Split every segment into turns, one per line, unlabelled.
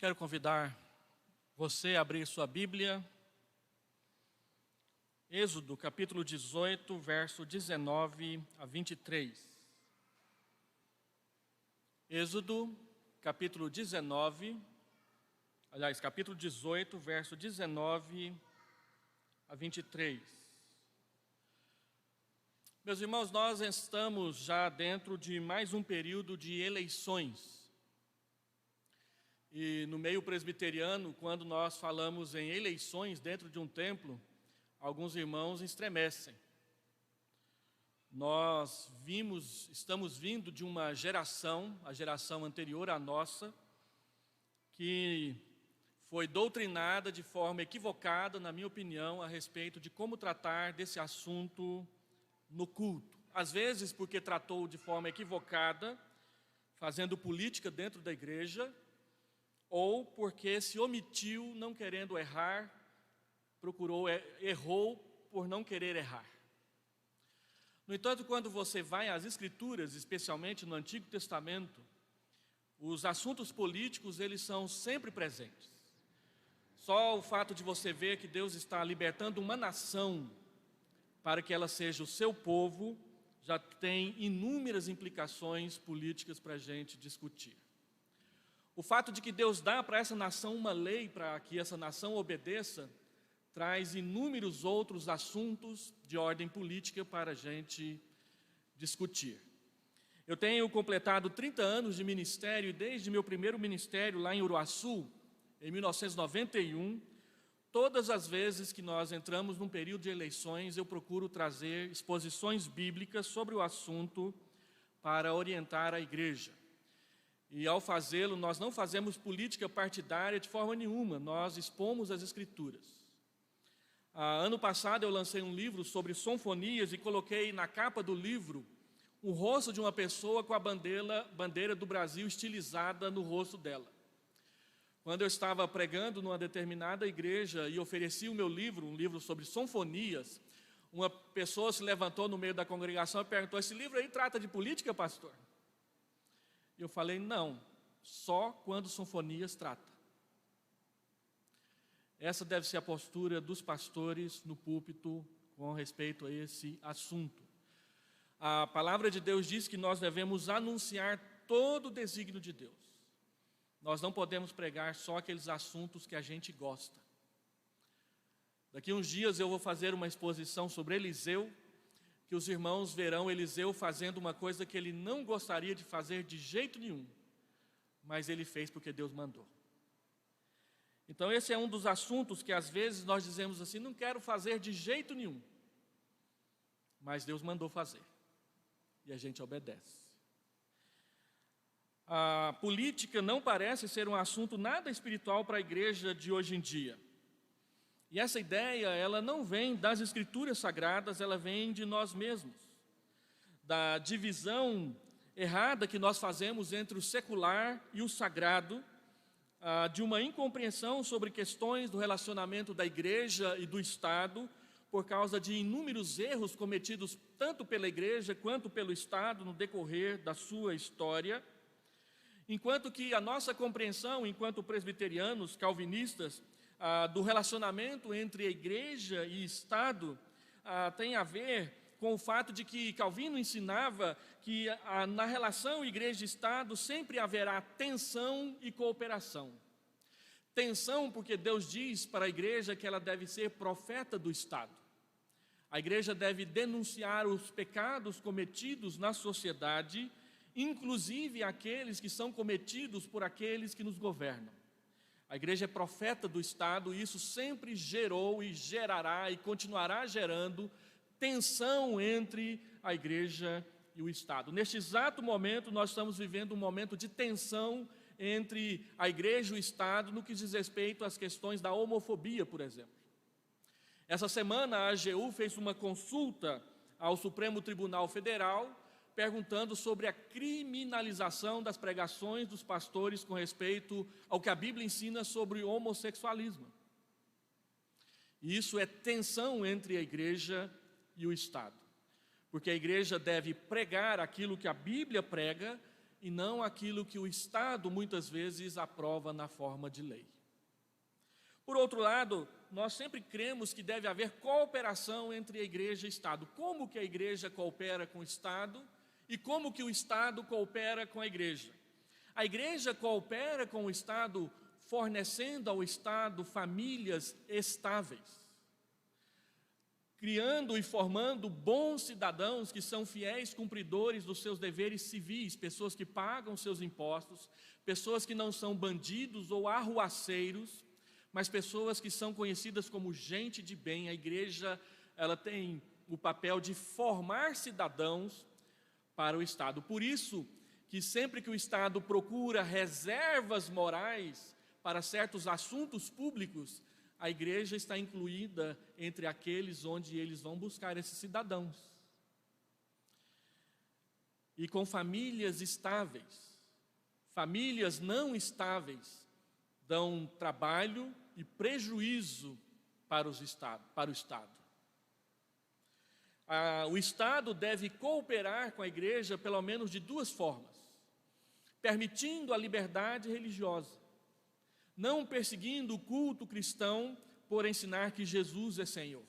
Quero convidar você a abrir sua Bíblia, Êxodo, capítulo 18, verso 19 a 23. Êxodo, capítulo 18, verso 19 a 23. Meus irmãos, nós estamos já dentro de mais um período de eleições. E no meio presbiteriano, quando nós falamos em eleições dentro de um templo, alguns irmãos estremecem. Estamos vindo de uma geração, a geração anterior à nossa, que foi doutrinada de forma equivocada, na minha opinião, a respeito de como tratar desse assunto no culto. Às vezes porque tratou de forma equivocada, fazendo política dentro da igreja, ou porque se omitiu não querendo errar, errou por não querer errar. No entanto, quando você vai às Escrituras, especialmente no Antigo Testamento, os assuntos políticos, eles são sempre presentes. Só o fato de você ver que Deus está libertando uma nação para que ela seja o seu povo, já tem inúmeras implicações políticas para a gente discutir. O fato de que Deus dá para essa nação uma lei para que essa nação obedeça, traz inúmeros outros assuntos de ordem política para a gente discutir. Eu tenho completado 30 anos de ministério e desde meu primeiro ministério lá em Uruaçu, em 1991, todas as vezes que nós entramos num período de eleições, eu procuro trazer exposições bíblicas sobre o assunto para orientar a igreja. E ao fazê-lo, nós não fazemos política partidária de forma nenhuma, nós expomos as Escrituras. Ano passado eu lancei um livro sobre sonfonias e coloquei na capa do livro o rosto de uma pessoa com a bandeira do Brasil estilizada no rosto dela. Quando eu estava pregando numa determinada igreja e ofereci o meu livro, um livro sobre sonfonias, uma pessoa se levantou no meio da congregação e perguntou: esse livro aí trata de política, pastor? Eu falei: não, só quando sonfonias trata. Essa deve ser a postura dos pastores no púlpito com respeito a esse assunto. A palavra de Deus diz que nós devemos anunciar todo o desígnio de Deus. Nós não podemos pregar só aqueles assuntos que a gente gosta. Daqui a uns dias eu vou fazer uma exposição sobre Eliseu, que os irmãos verão Eliseu fazendo uma coisa que ele não gostaria de fazer de jeito nenhum, mas ele fez porque Deus mandou. Então esse é um dos assuntos que às vezes nós dizemos assim: não quero fazer de jeito nenhum, mas Deus mandou fazer, e a gente obedece. A política não parece ser um assunto nada espiritual para a igreja de hoje em dia. E essa ideia, ela não vem das Escrituras Sagradas, ela vem de nós mesmos. Da divisão errada que nós fazemos entre o secular e o sagrado, de uma incompreensão sobre questões do relacionamento da igreja e do Estado, por causa de inúmeros erros cometidos tanto pela igreja quanto pelo Estado no decorrer da sua história. Enquanto que a nossa compreensão, enquanto presbiterianos, calvinistas, do relacionamento entre a igreja e Estado, tem a ver com o fato de que Calvino ensinava que na relação igreja e Estado sempre haverá tensão e cooperação. Tensão porque Deus diz para a igreja que ela deve ser profeta do Estado. A igreja deve denunciar os pecados cometidos na sociedade, inclusive aqueles que são cometidos por aqueles que nos governam. A igreja é profeta do Estado e isso sempre gerou e gerará e continuará gerando tensão entre a igreja e o Estado. Neste exato momento, nós estamos vivendo um momento de tensão entre a igreja e o Estado no que diz respeito às questões da homofobia, por exemplo. Essa semana, a AGU fez uma consulta ao Supremo Tribunal Federal perguntando sobre a criminalização das pregações dos pastores com respeito ao que a Bíblia ensina sobre o homossexualismo. E isso é tensão entre a igreja e o Estado, porque a igreja deve pregar aquilo que a Bíblia prega e não aquilo que o Estado muitas vezes aprova na forma de lei. Por outro lado, nós sempre cremos que deve haver cooperação entre a igreja e o Estado. Como que a igreja coopera com o Estado e como que o Estado coopera com a igreja? A igreja coopera com o Estado fornecendo ao Estado famílias estáveis, criando e formando bons cidadãos que são fiéis cumpridores dos seus deveres civis, pessoas que pagam seus impostos, pessoas que não são bandidos ou arruaceiros, mas pessoas que são conhecidas como gente de bem. A igreja, ela tem o papel de formar cidadãos para o Estado. Por isso que sempre que o Estado procura reservas morais para certos assuntos públicos, a igreja está incluída entre aqueles onde eles vão buscar esses cidadãos. E com famílias estáveis, famílias não estáveis dão trabalho e prejuízo para o Estado. O Estado deve cooperar com a igreja pelo menos de duas formas: permitindo a liberdade religiosa, não perseguindo o culto cristão por ensinar que Jesus é Senhor,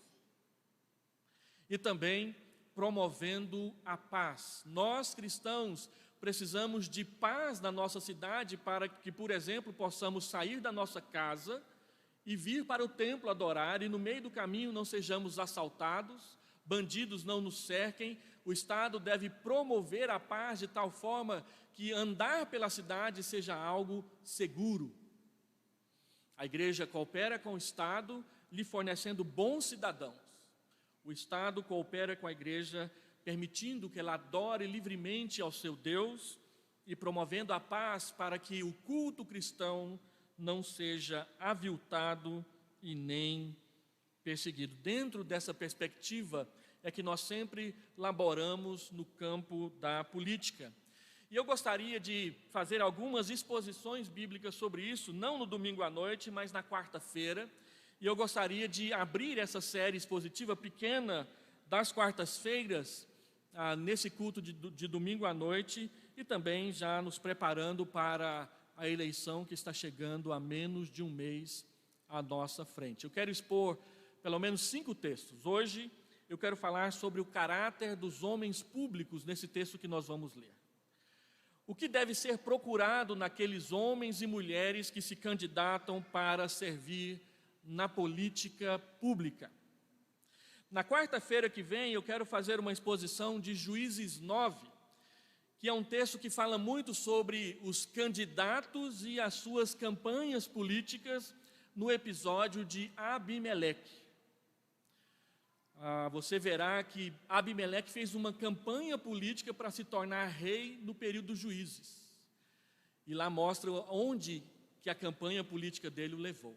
e também promovendo a paz. Nós, cristãos, precisamos de paz na nossa cidade para que, por exemplo, possamos sair da nossa casa e vir para o templo adorar, e no meio do caminho não sejamos assaltados, bandidos não nos cerquem. O Estado deve promover a paz de tal forma que andar pela cidade seja algo seguro. A igreja coopera com o Estado, lhe fornecendo bons cidadãos. O Estado coopera com a igreja, permitindo que ela adore livremente ao seu Deus e promovendo a paz para que o culto cristão não seja aviltado e nem perseguido. Dentro dessa perspectiva é que nós sempre laboramos no campo da política. E eu gostaria de fazer algumas exposições bíblicas sobre isso, não no domingo à noite, mas na quarta-feira. E eu gostaria de abrir essa série expositiva pequena das quartas-feiras, nesse culto de domingo à noite, e também já nos preparando para a eleição que está chegando a menos de um mês à nossa frente. Eu quero expor pelo menos 5 textos. Hoje eu quero falar sobre o caráter dos homens públicos nesse texto que nós vamos ler. O que deve ser procurado naqueles homens e mulheres que se candidatam para servir na política pública. Na quarta-feira que vem eu quero fazer uma exposição de Juízes 9, que é um texto que fala muito sobre os candidatos e as suas campanhas políticas no episódio de Abimeleque. Você verá que Abimeleque fez uma campanha política para se tornar rei no período dos juízes. E lá mostra onde que a campanha política dele o levou.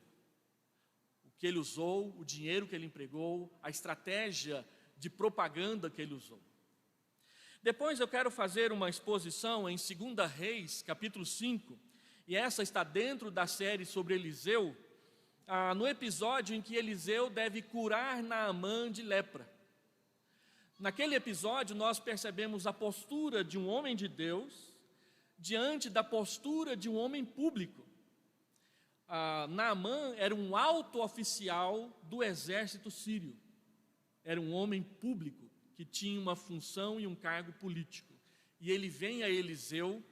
O que ele usou, o dinheiro que ele empregou, a estratégia de propaganda que ele usou. Depois eu quero fazer uma exposição em 2 Reis, capítulo 5, e essa está dentro da série sobre Eliseu, no episódio em que Eliseu deve curar Naamã de lepra. Naquele episódio nós percebemos a postura de um homem de Deus diante da postura de um homem público. Naamã era um alto oficial do exército sírio, era um homem público que tinha uma função e um cargo político. E ele vem a Eliseu,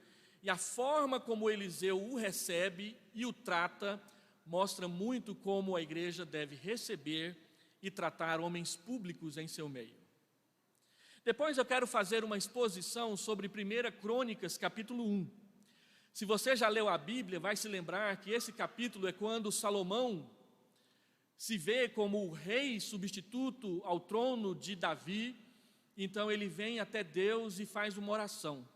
e a forma como Eliseu o recebe e o trata mostra muito como a igreja deve receber e tratar homens públicos em seu meio. Depois eu quero fazer uma exposição sobre 1 Crônicas, capítulo 1. Se você já leu a Bíblia, vai se lembrar que esse capítulo é quando Salomão se vê como o rei substituto ao trono de Davi. Então ele vem até Deus e faz uma oração.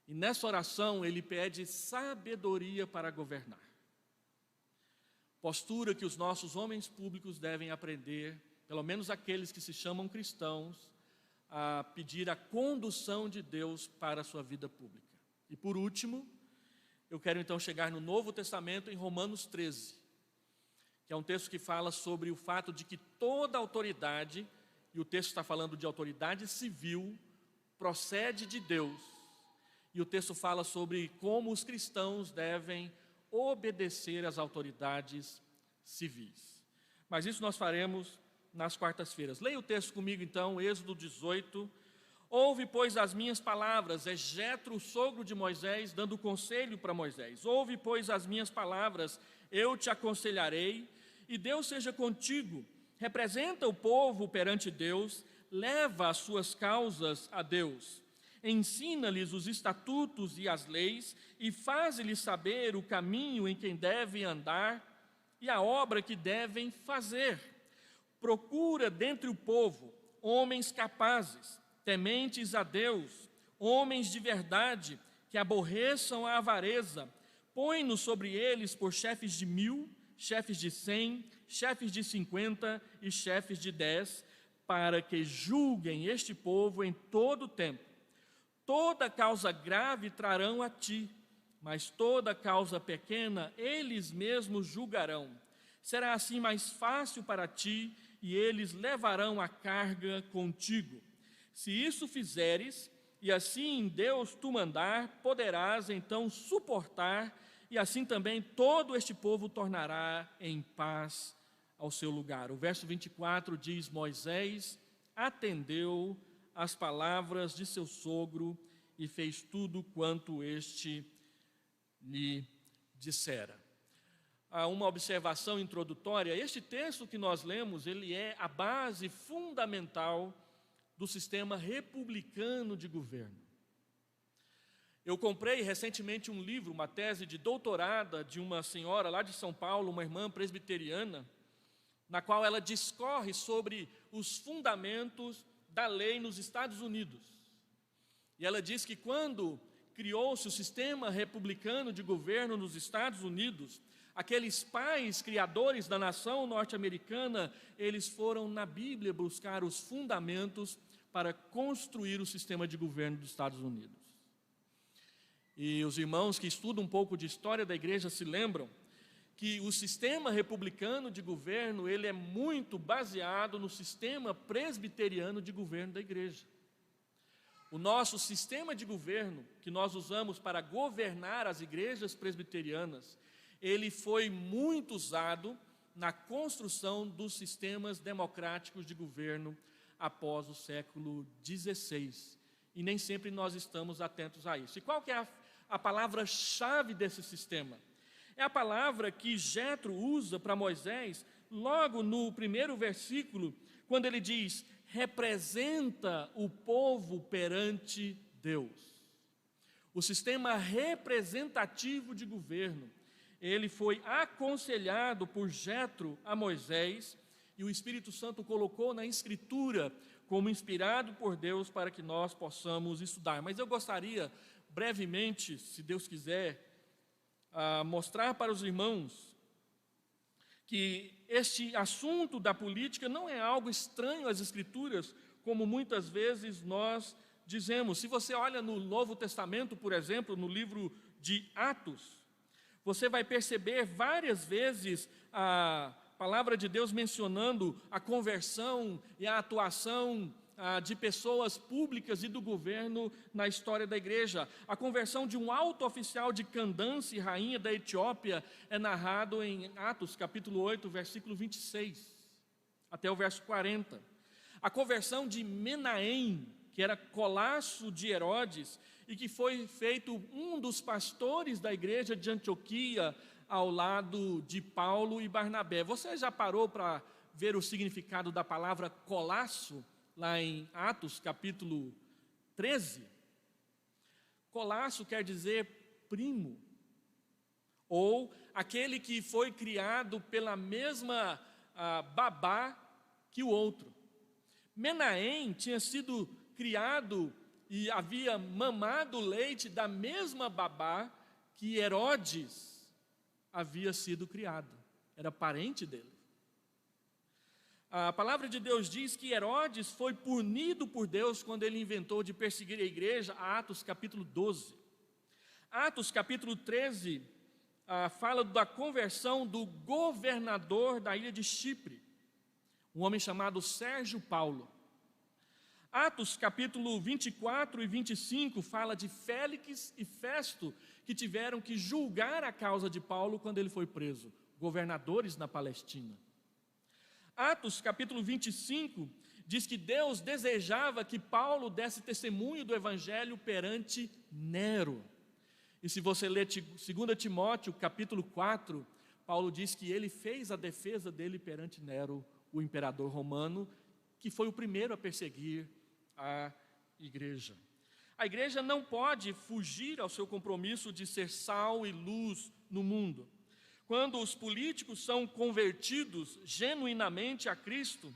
E nessa oração ele pede sabedoria para governar. Postura que os nossos homens públicos devem aprender, pelo menos aqueles que se chamam cristãos, a pedir a condução de Deus para a sua vida pública. E por último, eu quero então chegar no Novo Testamento em Romanos 13, que é um texto que fala sobre o fato de que toda autoridade, e o texto está falando de autoridade civil, procede de Deus. E o texto fala sobre como os cristãos devem obedecer às autoridades civis. Mas isso nós faremos nas quartas-feiras. Leia o texto comigo então, Êxodo 18. Ouve, pois, as minhas palavras, é Jetro, o sogro de Moisés, dando conselho para Moisés. Ouve, pois, as minhas palavras, eu te aconselharei, e Deus seja contigo. Representa o povo perante Deus, leva as suas causas a Deus. Ensina-lhes os estatutos e as leis, e faz-lhes saber o caminho em que devem andar e a obra que devem fazer. Procura dentre o povo homens capazes, tementes a Deus, homens de verdade, que aborreçam a avareza. Põe-nos sobre eles por chefes de 1000, chefes de 100, chefes de 50 e chefes de 10, para que julguem este povo em todo o tempo. Toda causa grave trarão a ti, mas toda causa pequena eles mesmos julgarão. Será assim mais fácil para ti, e eles levarão a carga contigo. Se isso fizeres, e assim Deus tu mandar, poderás então suportar, e assim também todo este povo tornará em paz ao seu lugar. O verso 24 diz: Moisés atendeu às palavras de seu sogro e fez tudo quanto este lhe dissera. Há uma observação introdutória. Este texto que nós lemos, ele é a base fundamental do sistema republicano de governo. Eu comprei recentemente um livro, uma tese de doutorada de uma senhora lá de São Paulo, uma irmã presbiteriana, na qual ela discorre sobre os fundamentos da lei nos Estados Unidos. E ela diz que quando criou-se o sistema republicano de governo nos Estados Unidos, aqueles pais criadores da nação norte-americana, eles foram na Bíblia buscar os fundamentos para construir o sistema de governo dos Estados Unidos. E os irmãos que estudam um pouco de história da igreja se lembram que o sistema republicano de governo, ele é muito baseado no sistema presbiteriano de governo da igreja. O nosso sistema de governo, que nós usamos para governar as igrejas presbiterianas, ele foi muito usado na construção dos sistemas democráticos de governo após o século XVI. E nem sempre nós estamos atentos a isso. E qual que é a palavra-chave desse sistema? É a palavra que Jetro usa para Moisés, logo no primeiro versículo, quando ele diz: representa o povo perante Deus. O sistema representativo de governo, ele foi aconselhado por Jetro a Moisés, e o Espírito Santo colocou na Escritura como inspirado por Deus para que nós possamos estudar. Mas eu gostaria, brevemente, se Deus quiser, mostrar para os irmãos que este assunto da política não é algo estranho às Escrituras, como muitas vezes nós dizemos. Se você olha no Novo Testamento, por exemplo, no livro de Atos, você vai perceber várias vezes a palavra de Deus mencionando a conversão e a atuação de pessoas públicas e do governo na história da igreja. A conversão de um alto oficial de Candance, rainha da Etiópia, é narrado em Atos capítulo 8, versículo 26, até o verso 40. A conversão de Menahem, que era colasso de Herodes, e que foi feito um dos pastores da igreja de Antioquia, ao lado de Paulo e Barnabé. Você já parou para ver o significado da palavra colasso, lá em Atos capítulo 13? Colasso quer dizer primo, ou aquele que foi criado pela mesma babá que o outro. Menahem tinha sido criado e havia mamado o leite da mesma babá que Herodes havia sido criado, era parente dele. A palavra de Deus diz que Herodes foi punido por Deus quando ele inventou de perseguir a igreja, Atos capítulo 12. Atos capítulo 13 fala da conversão do governador da ilha de Chipre, um homem chamado Sérgio Paulo. Atos capítulo 24 e 25 fala de Félix e Festo, que tiveram que julgar a causa de Paulo quando ele foi preso, governadores na Palestina. Atos capítulo 25 diz que Deus desejava que Paulo desse testemunho do evangelho perante Nero. E se você ler 2 Timóteo capítulo 4, Paulo diz que ele fez a defesa dele perante Nero, o imperador romano, que foi o primeiro a perseguir a igreja. A igreja não pode fugir ao seu compromisso de ser sal e luz no mundo. Quando os políticos são convertidos genuinamente a Cristo,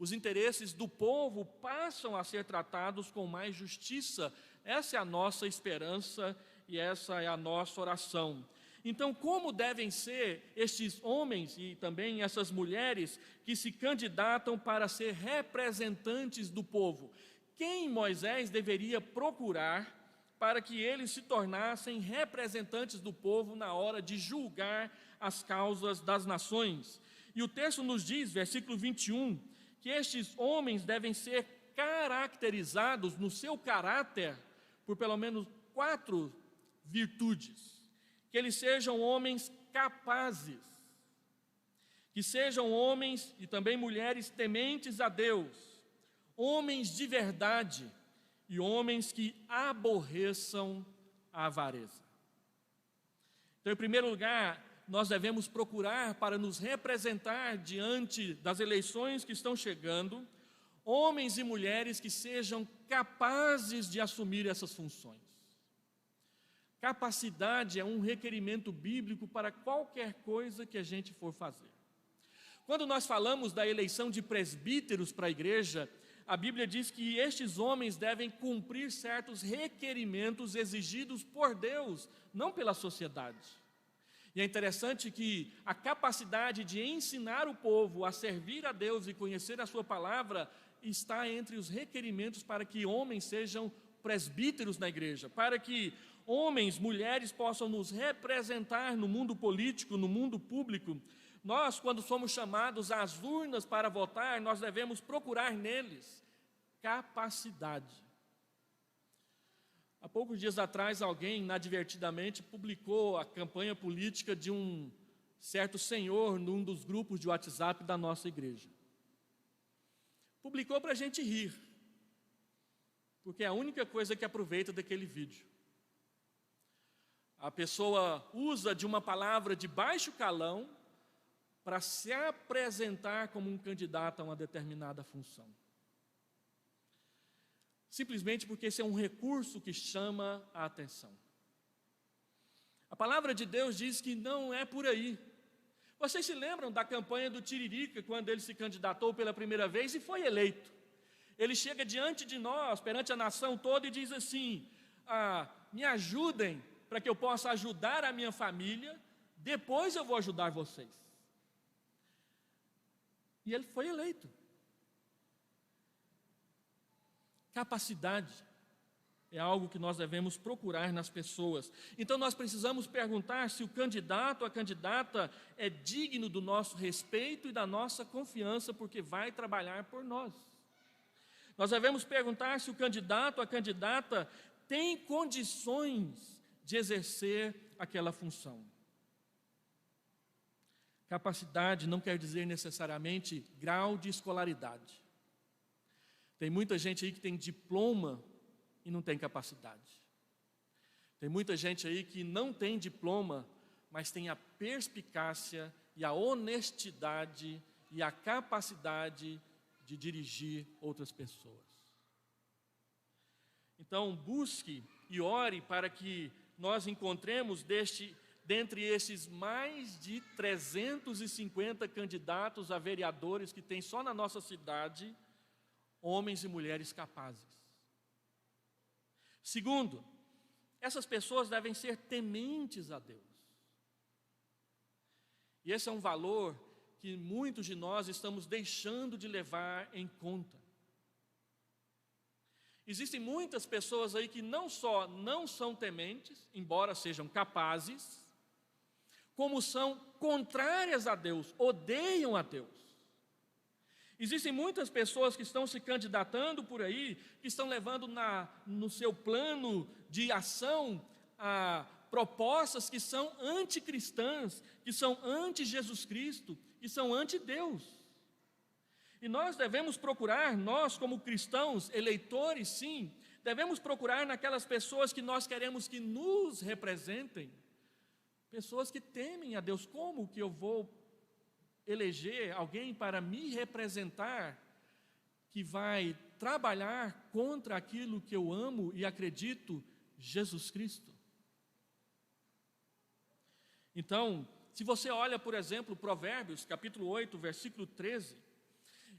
os interesses do povo passam a ser tratados com mais justiça. Essa é a nossa esperança e essa é a nossa oração. Então, como devem ser estes homens e também essas mulheres que se candidatam para ser representantes do povo? Quem Moisés deveria procurar para que eles se tornassem representantes do povo na hora de julgar as causas das nações? E o texto nos diz, versículo 21, que estes homens devem ser caracterizados no seu caráter por pelo menos 4 virtudes. Que eles sejam homens capazes, que sejam homens e também mulheres tementes a Deus, homens de verdade e homens que aborreçam a avareza. Então, em primeiro lugar, nós devemos procurar para nos representar diante das eleições que estão chegando, homens e mulheres que sejam capazes de assumir essas funções. Capacidade é um requerimento bíblico para qualquer coisa que a gente for fazer. Quando nós falamos da eleição de presbíteros para a igreja, a Bíblia diz que estes homens devem cumprir certos requerimentos exigidos por Deus, não pela sociedade. E é interessante que a capacidade de ensinar o povo a servir a Deus e conhecer a sua palavra está entre os requerimentos para que homens sejam presbíteros na igreja, para que homens, mulheres possam nos representar no mundo político, no mundo público. Nós, quando somos chamados às urnas para votar, nós devemos procurar neles capacidade. Há poucos dias atrás, alguém, inadvertidamente, publicou a campanha política de um certo senhor num dos grupos de WhatsApp da nossa igreja. Publicou para a gente rir, porque é a única coisa que aproveita daquele vídeo. A pessoa usa de uma palavra de baixo calão para se apresentar como um candidato a uma determinada função. Simplesmente porque esse é um recurso que chama a atenção. A palavra de Deus diz que não é por aí. Vocês se lembram da campanha do Tiririca, quando ele se candidatou pela primeira vez e foi eleito? Ele chega diante de nós, perante a nação toda, e diz assim: me ajudem para que eu possa ajudar a minha família, depois eu vou ajudar vocês. E ele foi eleito. Capacidade é algo que nós devemos procurar nas pessoas. Então nós precisamos perguntar se o candidato, a candidata é digno do nosso respeito e da nossa confiança, porque vai trabalhar por nós. Nós devemos perguntar se o candidato, a candidata tem condições de exercer aquela função. Capacidade não quer dizer necessariamente grau de escolaridade. Tem muita gente aí que tem diploma e não tem capacidade. Tem muita gente aí que não tem diploma, mas tem a perspicácia e a honestidade e a capacidade de dirigir outras pessoas. Então, busque e ore para que nós encontremos dentre esses mais de 350 candidatos a vereadores que tem só na nossa cidade, homens e mulheres capazes. Segundo, essas pessoas devem ser tementes a Deus. E esse é um valor que muitos de nós estamos deixando de levar em conta. Existem muitas pessoas aí que não só não são tementes, embora sejam capazes, como são contrárias a Deus, odeiam a Deus. Existem muitas pessoas que estão se candidatando por aí, que estão levando no seu plano de ação propostas que são anticristãs, que são anti-Jesus Cristo, que são anti-Deus. E nós devemos procurar, nós como cristãos, eleitores sim, devemos procurar naquelas pessoas que nós queremos que nos representem, pessoas que temem a Deus. Como que eu vou eleger alguém para me representar, que vai trabalhar contra aquilo que eu amo e acredito, Jesus Cristo? Então, se você olha, por exemplo, Provérbios, capítulo 8, versículo 13,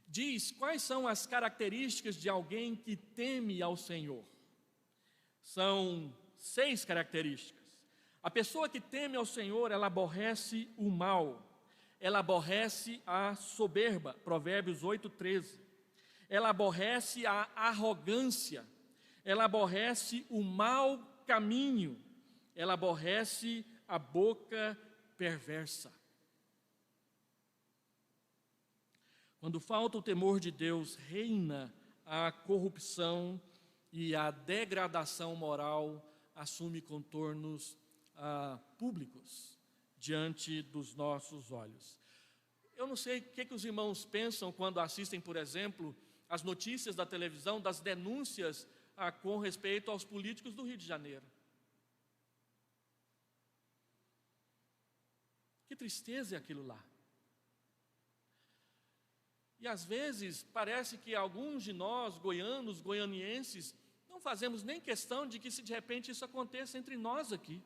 diz quais são as características de alguém que teme ao Senhor. São 6 características. A pessoa que teme ao Senhor, ela aborrece o mal, ela aborrece a soberba, Provérbios 8, 13. Ela aborrece a arrogância, ela aborrece o mau caminho, ela aborrece a boca perversa. Quando falta o temor de Deus, reina a corrupção e a degradação moral assume contornos públicos diante dos nossos olhos. Eu não sei o que os irmãos pensam quando assistem, por exemplo, as notícias da televisão, das denúncias com respeito aos políticos do Rio de Janeiro. Que tristeza é aquilo lá. E às vezes parece que alguns de nós, goianos, goianienses, não fazemos nem questão de que se de repente isso aconteça entre nós aqui.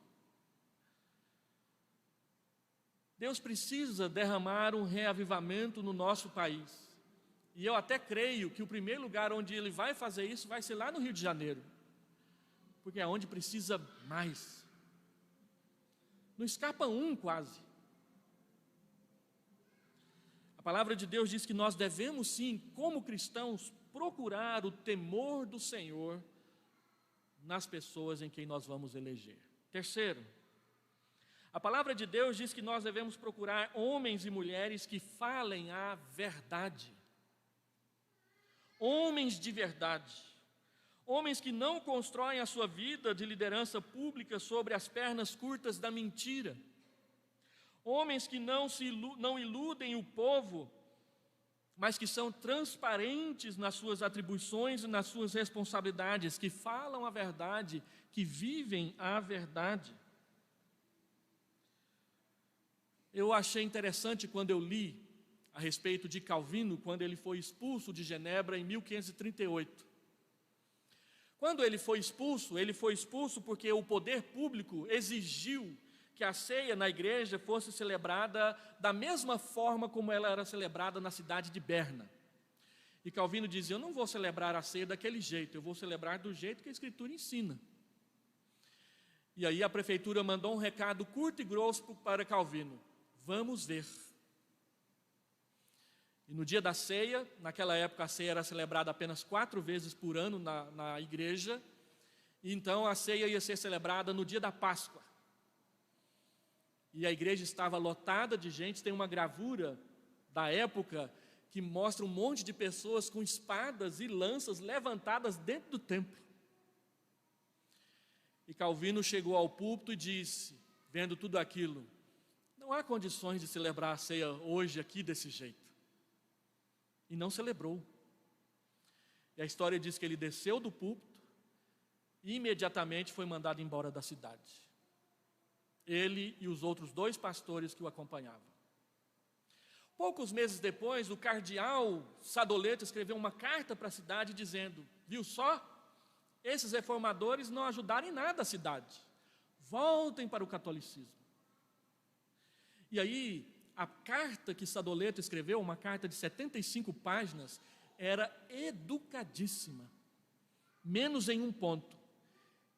Deus precisa derramar um reavivamento no nosso país. E eu até creio que o primeiro lugar onde Ele vai fazer isso vai ser lá no Rio de Janeiro. Porque é onde precisa mais. Não escapa quase. A palavra de Deus diz que nós devemos sim, como cristãos, procurar o temor do Senhor nas pessoas em quem nós vamos eleger. Terceiro, a palavra de Deus diz que nós devemos procurar homens e mulheres que falem a verdade. Homens de verdade. Homens que não constroem a sua vida de liderança pública sobre as pernas curtas da mentira. Homens que não iludem o povo, mas que são transparentes nas suas atribuições e nas suas responsabilidades, que falam a verdade, que vivem a verdade. Eu achei interessante quando eu li a respeito de Calvino, quando ele foi expulso de Genebra em 1538. Quando ele foi expulso porque o poder público exigiu que a ceia na igreja fosse celebrada da mesma forma como ela era celebrada na cidade de Berna. E Calvino dizia: eu não vou celebrar a ceia daquele jeito, eu vou celebrar do jeito que a Escritura ensina. E aí a prefeitura mandou um recado curto e grosso para Calvino: vamos ver. E no dia da ceia, naquela época a ceia era celebrada apenas 4 vezes por ano na igreja, e então a ceia ia ser celebrada no dia da Páscoa. E a igreja estava lotada de gente. Tem uma gravura da época que mostra um monte de pessoas com espadas e lanças levantadas dentro do templo. E Calvino chegou ao púlpito e disse, vendo tudo aquilo: não há condições de celebrar a ceia hoje aqui desse jeito. E não celebrou. E a história diz que ele desceu do púlpito e imediatamente foi mandado embora da cidade. Ele e os outros 2 pastores que o acompanhavam. Poucos meses depois, o cardeal Sadoleto escreveu uma carta para a cidade dizendo: viu só? Esses reformadores não ajudaram em nada a cidade. Voltem para o catolicismo. E aí, a carta que Sadoleto escreveu, uma carta de 75 páginas, era educadíssima, menos em um ponto.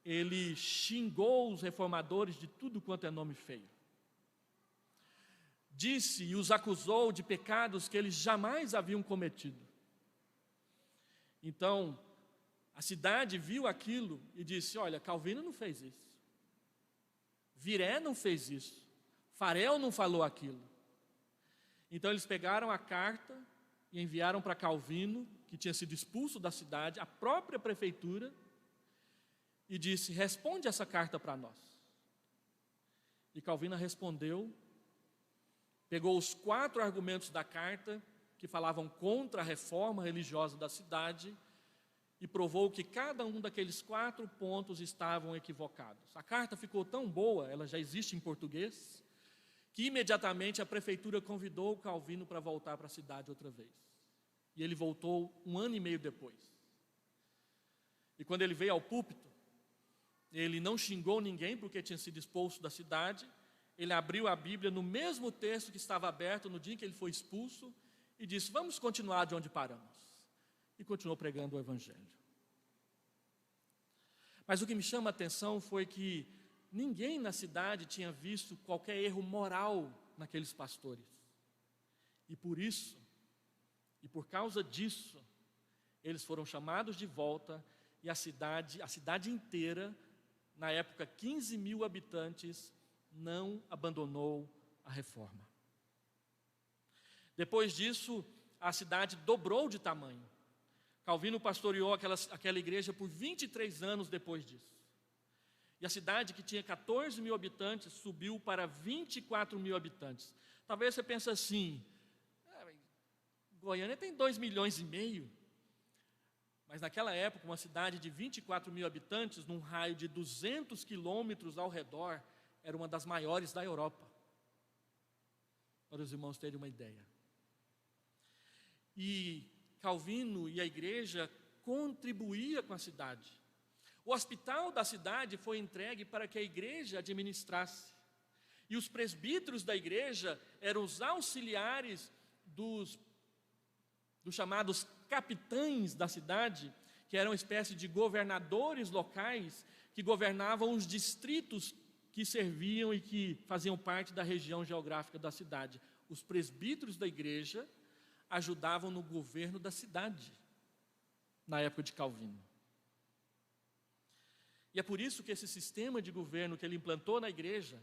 Ele xingou os reformadores de tudo quanto é nome feio. Disse e os acusou de pecados que eles jamais haviam cometido. Então, a cidade viu aquilo e disse: olha, Calvino não fez isso. Viré não fez isso. Farel não falou aquilo. Então eles pegaram a carta e enviaram para Calvino, que tinha sido expulso da cidade, a própria prefeitura, e disse: responde essa carta para nós. E Calvino respondeu, pegou os 4 argumentos da carta, que falavam contra a reforma religiosa da cidade, e provou que cada um daqueles 4 pontos estavam equivocados. A carta ficou tão boa, ela já existe em português, que imediatamente a prefeitura convidou o Calvino para voltar para a cidade outra vez. E ele voltou 1 ano e meio depois. E quando ele veio ao púlpito, ele não xingou ninguém porque tinha sido expulso da cidade. Ele abriu a Bíblia no mesmo texto que estava aberto no dia em que ele foi expulso e disse: vamos continuar de onde paramos. E continuou pregando o Evangelho. Mas o que me chama a atenção foi que ninguém na cidade tinha visto qualquer erro moral naqueles pastores. E por isso, e por causa disso, eles foram chamados de volta e a cidade inteira, na época 15.000 habitantes, não abandonou a reforma. Depois disso, a cidade dobrou de tamanho. Calvino pastoreou aquela igreja por 23 anos depois disso. E a cidade, que tinha 14.000 habitantes, subiu para 24.000 habitantes. Talvez você pense assim: Goiânia tem 2,5 milhões. Mas naquela época, uma cidade de 24.000 habitantes, num raio de 200 quilômetros ao redor, era uma das maiores da Europa. Para os irmãos terem uma ideia. E Calvino e a igreja contribuía com a cidade. O hospital da cidade foi entregue para que a igreja administrasse. E os presbíteros da igreja eram os auxiliares dos chamados capitães da cidade, que eram uma espécie de governadores locais que governavam os distritos que serviam e que faziam parte da região geográfica da cidade. Os presbíteros da igreja ajudavam no governo da cidade, na época de Calvino. E é por isso que esse sistema de governo que ele implantou na igreja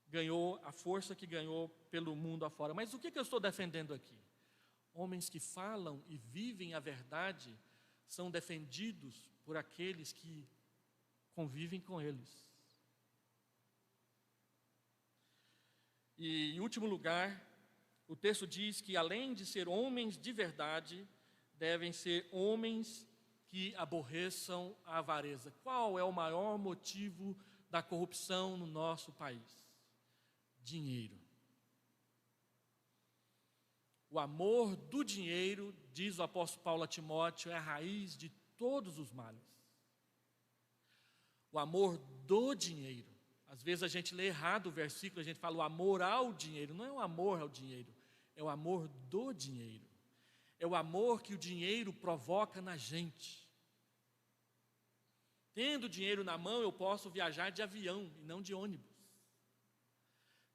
ganhou a força que ganhou pelo mundo afora. Mas o que eu estou defendendo aqui? Homens que falam e vivem a verdade são defendidos por aqueles que convivem com eles. E, em último lugar, o texto diz que, além de ser homens de verdade, devem ser homens que aborreçam a avareza. Qual é o maior motivo da corrupção no nosso país? Dinheiro. O amor do dinheiro, diz o apóstolo Paulo a Timóteo, é a raiz de todos os males. O amor do dinheiro. Às vezes a gente lê errado o versículo, a gente fala o amor ao dinheiro. Não é o amor ao dinheiro, é o amor do dinheiro. É o amor que o dinheiro provoca na gente. Tendo dinheiro na mão, eu posso viajar de avião e não de ônibus.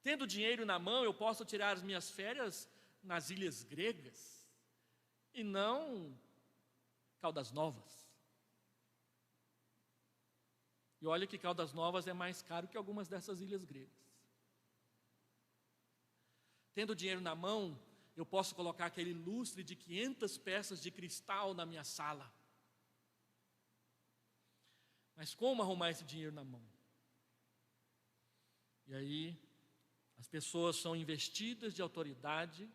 Tendo dinheiro na mão, eu posso tirar as minhas férias nas ilhas gregas e não Caldas Novas. E olha que Caldas Novas é mais caro que algumas dessas ilhas gregas. Tendo dinheiro na mão, eu posso colocar aquele lustre de 500 peças de cristal na minha sala. Mas como arrumar esse dinheiro na mão? E aí, as pessoas são investidas de autoridade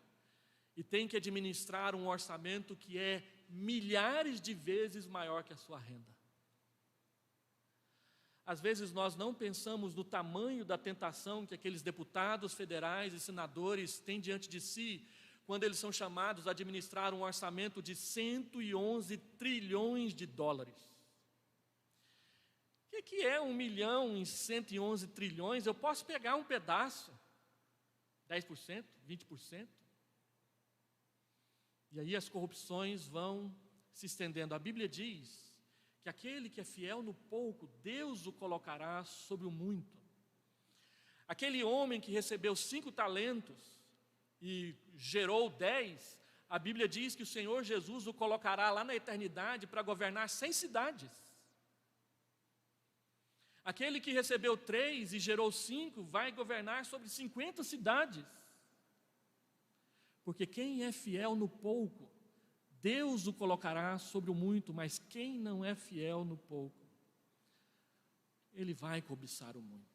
e têm que administrar um orçamento que é milhares de vezes maior que a sua renda. Às vezes nós não pensamos no tamanho da tentação que aqueles deputados federais e senadores têm diante de si, quando eles são chamados a administrar um orçamento de 111 trilhões de dólares. O que é 1 milhão em 111 trilhões? Eu posso pegar um pedaço, 10%, 20%. E aí as corrupções vão se estendendo. A Bíblia diz que aquele que é fiel no pouco, Deus o colocará sobre o muito. Aquele homem que recebeu 5 talentos e gerou 10, a Bíblia diz que o Senhor Jesus o colocará lá na eternidade para governar 100 cidades. Aquele que recebeu 3 e gerou 5 vai governar sobre 50 cidades. Porque quem é fiel no pouco, Deus o colocará sobre o muito, mas quem não é fiel no pouco, ele vai cobiçar o muito.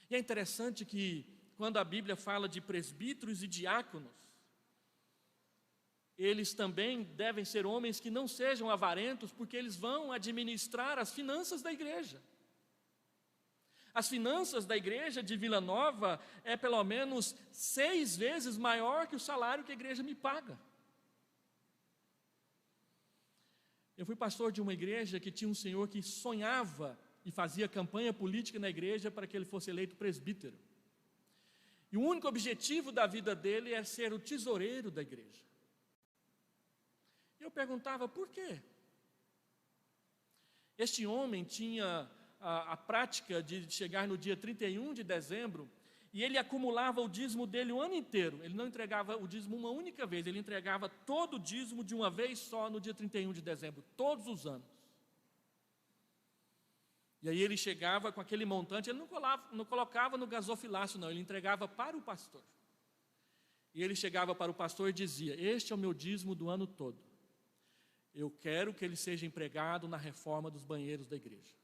E é interessante que, quando a Bíblia fala de presbíteros e diáconos, eles também devem ser homens que não sejam avarentos, porque eles vão administrar as finanças da igreja. As finanças da igreja de Vila Nova é pelo menos 6 vezes maior que o salário que a igreja me paga. Eu fui pastor de uma igreja que tinha um senhor que sonhava e fazia campanha política na igreja para que ele fosse eleito presbítero. E o único objetivo da vida dele era ser o tesoureiro da igreja. E eu perguntava, por quê? Este homem tinha a prática de chegar no dia 31 de dezembro e ele acumulava o dízimo dele o ano inteiro. Ele não entregava o dízimo uma única vez, ele entregava todo o dízimo de uma vez só no dia 31 de dezembro, todos os anos. E aí ele chegava com aquele montante, ele não colocava no gasofilácio não, ele entregava para o pastor. E ele chegava para o pastor e dizia, este é o meu dízimo do ano todo. Eu quero que ele seja empregado na reforma dos banheiros da igreja.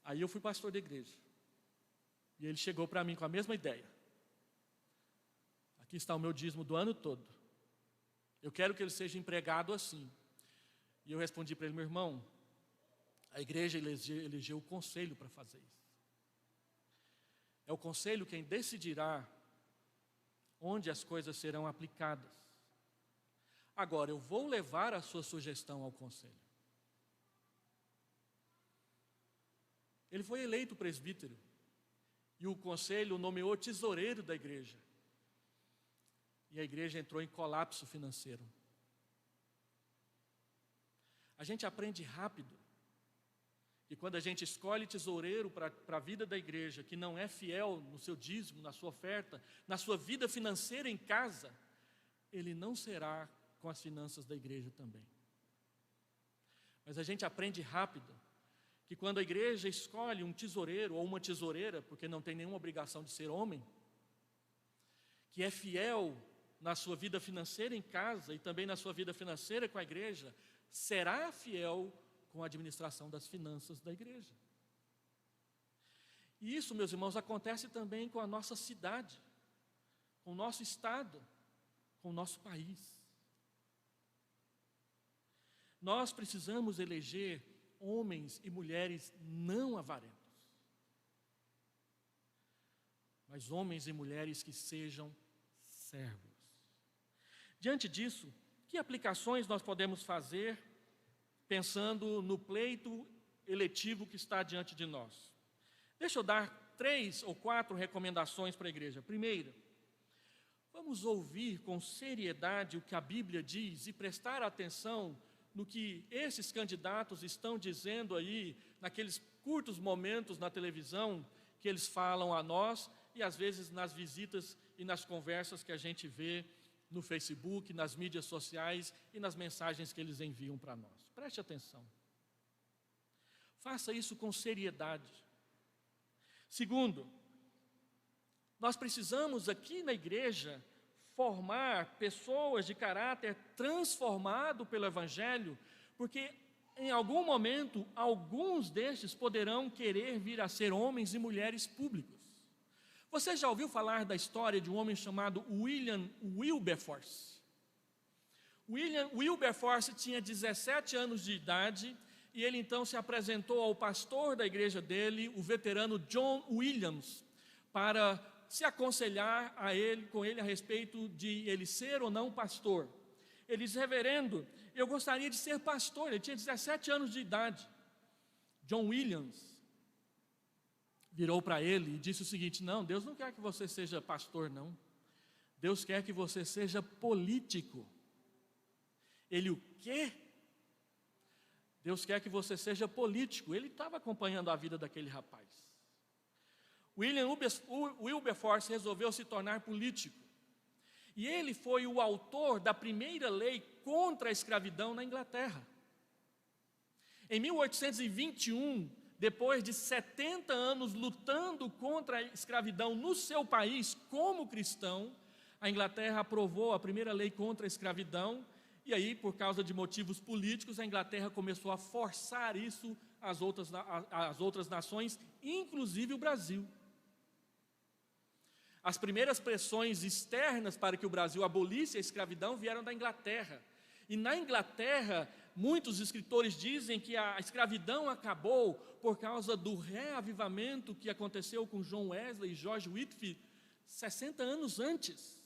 Aí eu fui pastor da igreja. E ele chegou para mim com a mesma ideia. Aqui está o meu dízimo do ano todo. Eu quero que ele seja empregado assim. E eu respondi para ele, meu irmão, a igreja elegeu o conselho para fazer isso. É o conselho quem decidirá onde as coisas serão aplicadas. Agora, eu vou levar a sua sugestão ao conselho. Ele foi eleito presbítero e o conselho o nomeou tesoureiro da igreja. E a igreja entrou em colapso financeiro. A gente aprende rápido que quando a gente escolhe tesoureiro para a vida da igreja, que não é fiel no seu dízimo, na sua oferta, na sua vida financeira em casa, ele não será com as finanças da igreja também. Mas a gente aprende rápido que quando a igreja escolhe um tesoureiro ou uma tesoureira, porque não tem nenhuma obrigação de ser homem, que é fiel na sua vida financeira em casa e também na sua vida financeira com a igreja, será fiel com a administração das finanças da igreja. E isso, meus irmãos, acontece também com a nossa cidade, com o nosso estado, com o nosso país. Nós precisamos eleger homens e mulheres não avarentos, mas homens e mulheres que sejam servos. Diante disso, que aplicações nós podemos fazer pensando no pleito eletivo que está diante de nós? Deixa eu dar 3 ou 4 recomendações para a igreja. Primeiro, vamos ouvir com seriedade o que a Bíblia diz e prestar atenção no que esses candidatos estão dizendo aí, naqueles curtos momentos na televisão, que eles falam a nós, e às vezes nas visitas e nas conversas que a gente vê no Facebook, nas mídias sociais e nas mensagens que eles enviam para nós. Preste atenção. Faça isso com seriedade. Segundo, nós precisamos aqui na igreja formar pessoas de caráter transformado pelo Evangelho, porque em algum momento, alguns destes poderão querer vir a ser homens e mulheres públicos. Você já ouviu falar da história de um homem chamado William Wilberforce? William Wilberforce tinha 17 anos de idade e ele então se apresentou ao pastor da igreja dele, o veterano John Williams, para se aconselhar com ele a respeito de ele ser ou não pastor. Ele disse, reverendo, eu gostaria de ser pastor. Ele tinha 17 anos de idade. John Williams virou para ele e disse o seguinte, não, Deus não quer que você seja pastor, não. Deus quer que você seja político. Ele, o quê? Deus quer que você seja político. Ele estava acompanhando a vida daquele rapaz. William Wilberforce resolveu se tornar político. E ele foi o autor da primeira lei contra a escravidão na Inglaterra. Em 1821, depois de 70 anos lutando contra a escravidão no seu país como cristão, a Inglaterra aprovou a primeira lei contra a escravidão, e aí, por causa de motivos políticos, a Inglaterra começou a forçar isso às outras nações, inclusive o Brasil. As primeiras pressões externas para que o Brasil abolisse a escravidão vieram da Inglaterra. E na Inglaterra, muitos escritores dizem que a escravidão acabou por causa do reavivamento que aconteceu com John Wesley e George Whitefield 60 anos antes.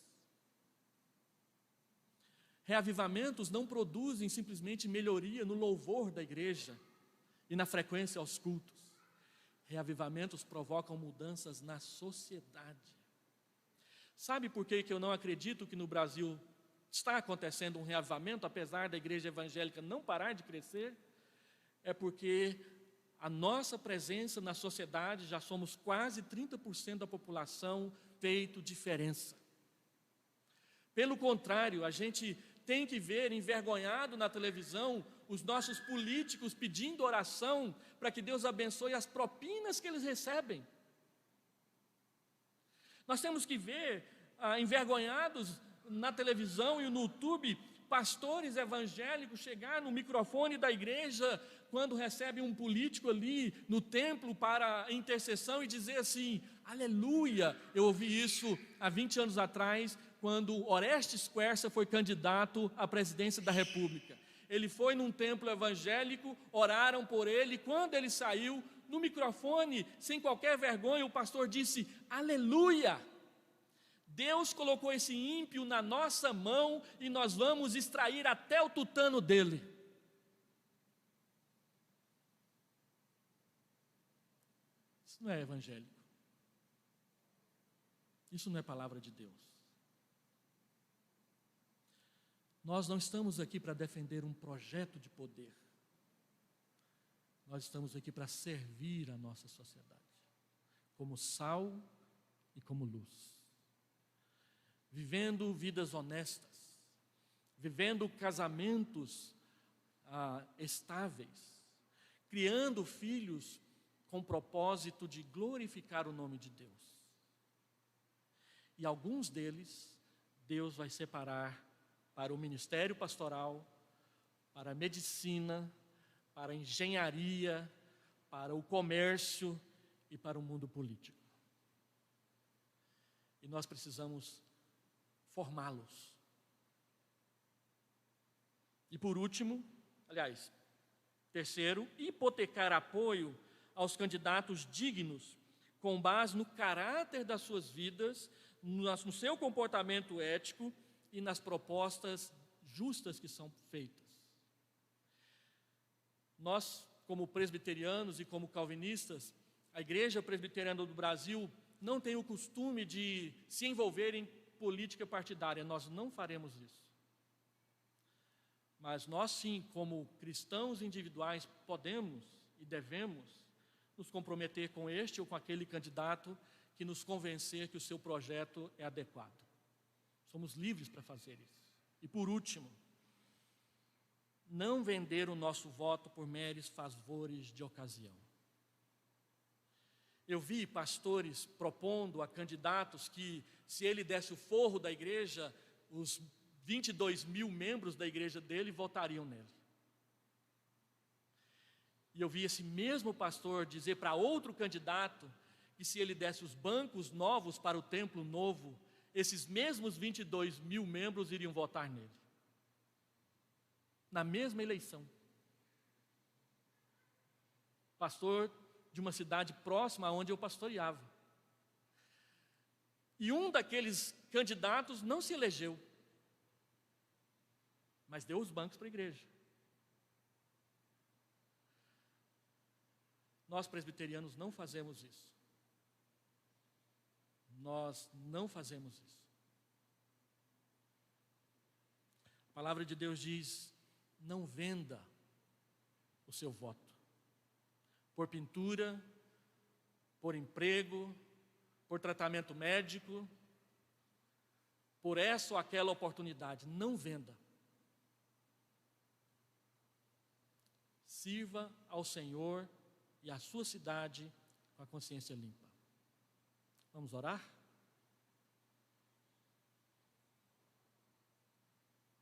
Reavivamentos não produzem simplesmente melhoria no louvor da igreja e na frequência aos cultos. Reavivamentos provocam mudanças na sociedade. Sabe por que eu não acredito que no Brasil está acontecendo um reavivamento, apesar da igreja evangélica não parar de crescer? É porque a nossa presença na sociedade, já somos quase 30% da população, feito diferença. Pelo contrário, a gente tem que ver envergonhado na televisão os nossos políticos pedindo oração para que Deus abençoe as propinas que eles recebem. Nós temos que ver envergonhados na televisão e no YouTube pastores evangélicos chegar no microfone da igreja quando recebem um político ali no templo para intercessão e dizer assim: aleluia. Eu ouvi isso há 20 anos atrás, quando Orestes Quercia foi candidato à presidência da República. Ele foi num templo evangélico, oraram por ele, quando ele saiu, no microfone, sem qualquer vergonha, o pastor disse: aleluia! Deus colocou esse ímpio na nossa mão e nós vamos extrair até o tutano dele. Isso não é evangélico. Isso não é palavra de Deus. Nós não estamos aqui para defender um projeto de poder. Nós estamos aqui para servir a nossa sociedade, como sal e como luz. Vivendo vidas honestas, vivendo casamentos estáveis, criando filhos com o propósito de glorificar o nome de Deus. E alguns deles, Deus vai separar para o ministério pastoral, para a medicina, para a engenharia, para o comércio e para o mundo político. E nós precisamos formá-los. E por último, terceiro, hipotecar apoio aos candidatos dignos, com base no caráter das suas vidas, no seu comportamento ético e nas propostas justas que são feitas. Nós, como presbiterianos e como calvinistas, a Igreja Presbiteriana do Brasil não tem o costume de se envolver em política partidária. Nós não faremos isso. Mas nós sim, como cristãos individuais, podemos e devemos nos comprometer com este ou com aquele candidato que nos convencer que o seu projeto é adequado. Somos livres para fazer isso. E por último, não vender o nosso voto por meros favores de ocasião. Eu vi pastores propondo a candidatos que, se ele desse o forro da igreja, os 22 mil membros da igreja dele votariam nele. E eu vi esse mesmo pastor dizer para outro candidato que, se ele desse os bancos novos para o templo novo, esses mesmos 22 mil membros iriam votar nele. Na mesma eleição. Pastor de uma cidade próxima a onde eu pastoreava. E um daqueles candidatos não se elegeu, mas deu os bancos para a igreja. Nós presbiterianos não fazemos isso. Nós não fazemos isso. A palavra de Deus diz: não venda o seu voto por pintura, por emprego, por tratamento médico, por essa ou aquela oportunidade. Não venda. Sirva ao Senhor e a sua cidade com a consciência limpa. Vamos orar?